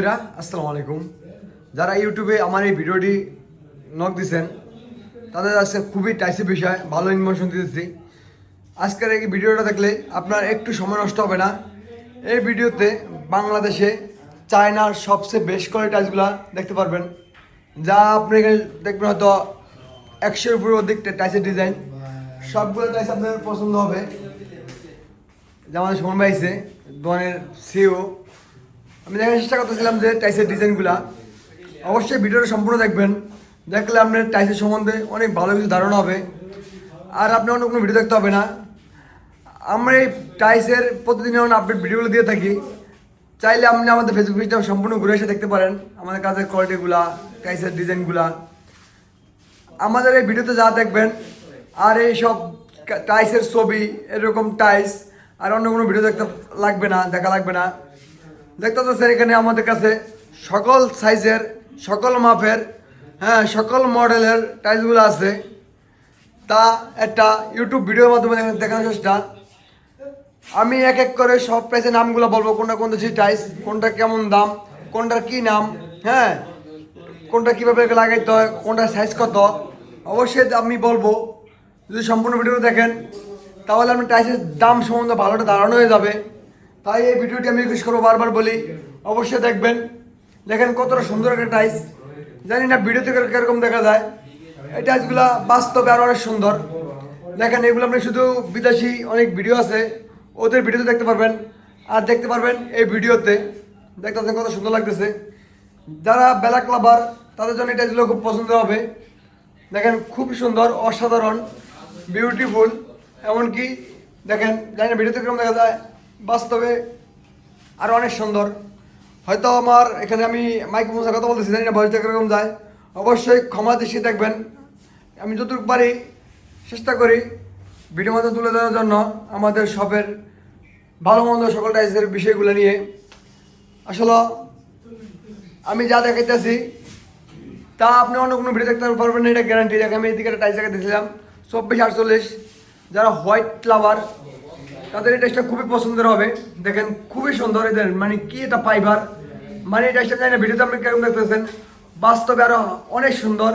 আসসালামু আলাইকুম। যারা ইউটিউবে আমার এই ভিডিওটি নক দিচ্ছেন তাদের আজকে খুবই টাইসি বিষয়, ভালো ইনফরমেশন দিতেছি। আজকের এই ভিডিওটা দেখলে আপনার একটু সময় নষ্ট হবে না। এই ভিডিওতে বাংলাদেশে চায়নার সবচেয়ে বেস্ট কোয়ালিটি টাইসগুলো দেখতে পারবেন, যা আপনি এখানে দেখবেন হয়তো 100-এর উপরে অধিক টাইসের ডিজাইন। সবগুলো টাইস আপনার পছন্দ হবে। যে আমাদের সুমন ভাই আছে দোকানের সিও, আমি দেখার চেষ্টা করতেছিলাম যে টাইসের ডিজাইনগুলা। অবশ্যই ভিডিওটা সম্পূর্ণ দেখবেন, দেখলে আপনার টাইসের সম্বন্ধে অনেক ভালো কিছু ধারণা হবে, আর আপনি অন্য কোনো ভিডিও দেখতে হবে না। আমরা এই টাইসের প্রতিদিন আপডেট ভিডিওগুলো দিয়ে থাকি। চাইলে আপনি আমাদের ফেসবুক পেজটা সম্পূর্ণ ঘুরে এসে দেখতে পারেন আমাদের কাজের কোয়ালিটিগুলা, টাইসের ডিজাইনগুলা। আমাদের এই ভিডিওতে যা দেখবেন আর এই সব টাইসের ছবি, এরকম টাইস আর অন্য কোনো ভিডিও দেখা লাগবে না। দেখতে পাচ্ছেন এখানে আমাদের কাছে সকল সাইজের, সকল মাপের, সকল মডেলের টাইলসগুলো আছে। তা একটা ইউটিউব ভিডিওর মাধ্যমে দেখানোর চেষ্টা। আমি এক এক করে সব প্রাইসের নামগুলো বলবো, কোনটা কোন দেশের টাইলস, কোনটা কেমন দাম, কোনটার কী নাম, কোনটা কীভাবে লাগাইতে হয়, কোনটার সাইজ কত, অবশ্যই আমি বলবো। যদি সম্পূর্ণ ভিডিও দেখেন তাহলে আপনি টাইলসের দাম সম্বন্ধে ভালো একটা ধারণা হয়ে যাবে। তাই এই ভিডিওটি আমি রিকোয়েস্ট করবো, বারবার বলি অবশ্যই দেখবেন। দেখেন কতটা সুন্দর একটা টাইস। জানি না ভিডিওতে কীরকম দেখা যায়, এই টাইসগুলো বাস্তবে আরও অনেক সুন্দর। দেখেন এগুলো আপনি শুধু বিদেশি অনেক ভিডিও আছে, ওদের ভিডিওতে দেখতে পারবেন, আর দেখতে পারবেন এই ভিডিওতে। দেখতে পাচ্ছেন কত সুন্দর লাগতেছে। যারা ব্ল্যাক লাভার তাদের জন্য এই টাইসগুলো খুব পছন্দ হবে। দেখেন খুব সুন্দর, অসাধারণ, বিউটিফুল। এমনকি দেখেন, জানি না ভিডিওতে কীরকম দেখা যায়, বাস্তবে আরও অনেক সুন্দর। হয়তো আমার এখানে আমি মাইক্রোফোনের কথা বলতেছি, জানি না ভয়েসটা কীরকম যায়। অবশ্যই ক্ষমা দৃষ্টি দেখবেন। আমি যতটুকু পারি চেষ্টা করি ভিডিও মাধ্যমে তুলে ধরার জন্য আমাদের শপের ভালো মন্দ সকল টাইসের বিষয়গুলো নিয়ে। আসলে আমি যা দেখাইতেছি তা আপনি অন্য কোনো ভিডিও দেখতে পারবেন না, এটা গ্যারান্টি। দেখে আমি এদিকে একটা টাইস দেখাইতেছিলাম 24-48। যারা হোয়াইট লাভার তাদের এই টাইসটা খুবই পছন্দের হবে। দেখেন খুবই সুন্দর, এদের মানে কি এটা ফাইবার, মানে এই টাইসটা জানি না ভিডিওতে আপনি কেমন দেখতেছেন, বাস্তবে আরো অনেক সুন্দর।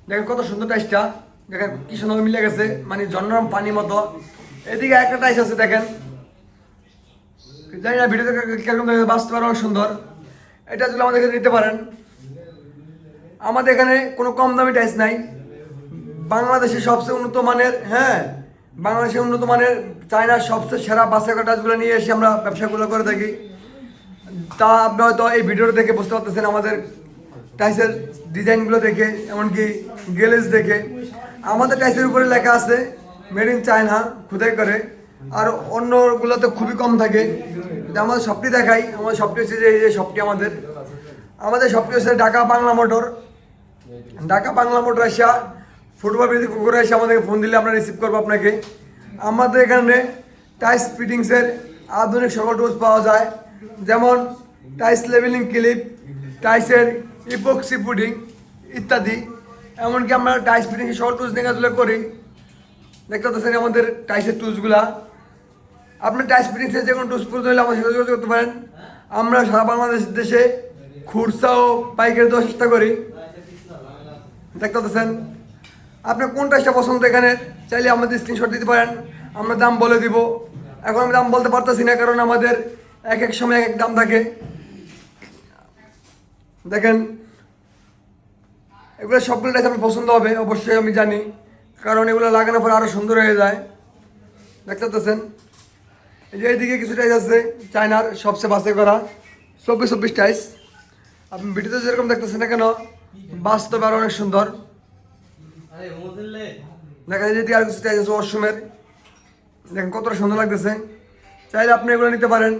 দেখেন কত সুন্দর টাইসটা, দেখেন কি সুন্দর মিলে গেছে, মানে জন্নরাম পানি মতো। এদিকে একটা টাইস আছে দেখেন, জানি না ভিডিওতে কেরকম দেখে, বাস্তবে আরো সুন্দর। এটা যদি আমাদের কাছে নিতে পারেন। আমাদের এখানে কোনো কম দামি টাইস নাই। বাংলাদেশের সবচেয়ে উন্নত মানের, বাংলাদেশের উন্নত মানের চায়নার সবচেয়ে সেরা বাছাই করা টাইসগুলো নিয়ে এসে আমরা ব্যবসাগুলো করে থাকি। তা আপনি হয়তো এই ভিডিওটা দেখে বুঝতে পারতেছেন আমাদের টাইসের ডিজাইনগুলো দেখে, এমনকি গ্লেজ দেখে। আমাদের টাইসের উপরে লেখা আছে মেড ইন চায়না, খোদাই করে। আর অন্যগুলোতে খুবই কম থাকে। আমাদের শপটি দেখাই, আমাদের শপটি হচ্ছে যে এই যে শপটি আমাদের শপটি হচ্ছে ঢাকা বাংলা মোটর। ঢাকা বাংলা মোটর আসা ফুটবল বিরোধী কুকুরে এসে আমাদেরকে ফোন দিলে আমরা রিসিভ করবো আপনাকে। আমাদের এখানে টাইস ফিটিংসের আধুনিক সকল টুলস পাওয়া যায়, যেমন টাইস লেভেলিং ক্লিপ, টাইসের ইপক্সি পুডিং ইত্যাদি। এমনকি আমরা টাইস ফিটিংসের সকল টুলস দেখাশোনা করি। দেখতে পাচ্ছেন আমাদের টাইসের টুলসগুলা। আপনি টাইস ফিটিংসের যে কোনো টুলস প্রয়োজন হলে আমাদের সাথে যোগাযোগ করতে পারেন। আমরা সারা বাংলাদেশ দেশে খুচরা ও পাইকারি দেওয়ার চেষ্টা করি। দেখতে পাচ্ছেন আপনার কোন টাইসটা পছন্দ, এখানে চাইলে আমাদের স্ক্রিনশট দিতে পারেন, আমরা দাম বলে দিব। এখন আমি দাম বলতে পারতেছি না, কারণ আমাদের এক এক সময় এক এক দাম থাকে। দেখেন এগুলো সবগুলো টাইস আমার পছন্দ হবে অবশ্যই, আমি জানি, কারণ এগুলো লাগানোর পর আরও সুন্দর হয়ে যায়। দেখতে পাচ্ছেন এই যে এইদিকে কিছু টাইস আছে চায়নার সবচেয়ে বাছাই করা 24 টাইস। আপনি ভিডিওতে যেরকম দেখতেছেন না কেন, বাস্তবে আরও অনেক সুন্দর। দেখেন যদি আর কিছু টাইস আছে ওয়াশরুমের, দেখেন কতটা সুন্দর লাগতেছে। চাইলে আপনি এগুলো নিতে পারেন।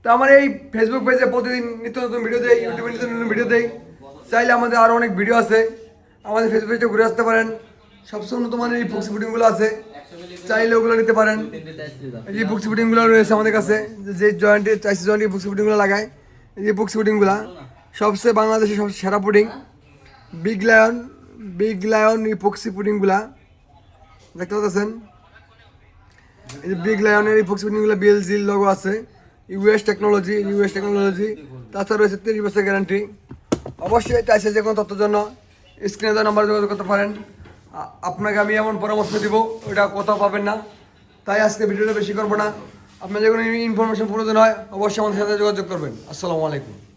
তো আমার এই ফেসবুক পেজে প্রতিদিন নিত্য নতুন ভিডিও দেয়, ইউটিউবে নিত্য নতুন ভিডিও দেয়। চাইলে আমাদের আরও অনেক ভিডিও আছে, আমাদের ফেসবুক পেজটা ঘুরে আসতে পারেন। সবচেয়ে উন্নত মানের এই বুকস ফুডিংগুলো আছে, চাইলে ওগুলো নিতে পারেন। এই বুকস ফুডিংগুলো রয়েছে আমাদের কাছে, যে জয়েন্টে টাইস জয়েন্টে বুকস ফুডিংগুলো লাগায়। এই যে বুকস ফুডিংগুলো সবচেয়ে বাংলাদেশের সবচেয়ে সেরা পুডিং, বিগ লায়ন ইপক্সি পুডিংগুলা। দেখতে পাচ্ছেন এই যে বিগ লায়নের ইপক্সি পুডিংগুলো, বিএলজি লোগো আছে। ইউএস টেকনোলজি, তাছাড়া রয়েছে 30 বছর গ্যারান্টি। অবশ্যই টাইসের যে কোনো তথ্যের জন্য স্ক্রিনে দেওয়া নাম্বারে যোগাযোগ করতে পারেন। আপনাকে আমি এমন পরামর্শ দিব ওটা কোথাও পাবেন না, তাই আজকে ভিডিওটা বেশি করবো না। আপনার যে কোনো ইনফরমেশন প্রয়োজন হয় অবশ্যই আমাদের সাথে যোগাযোগ করবেন। আসসালামু আলাইকুম।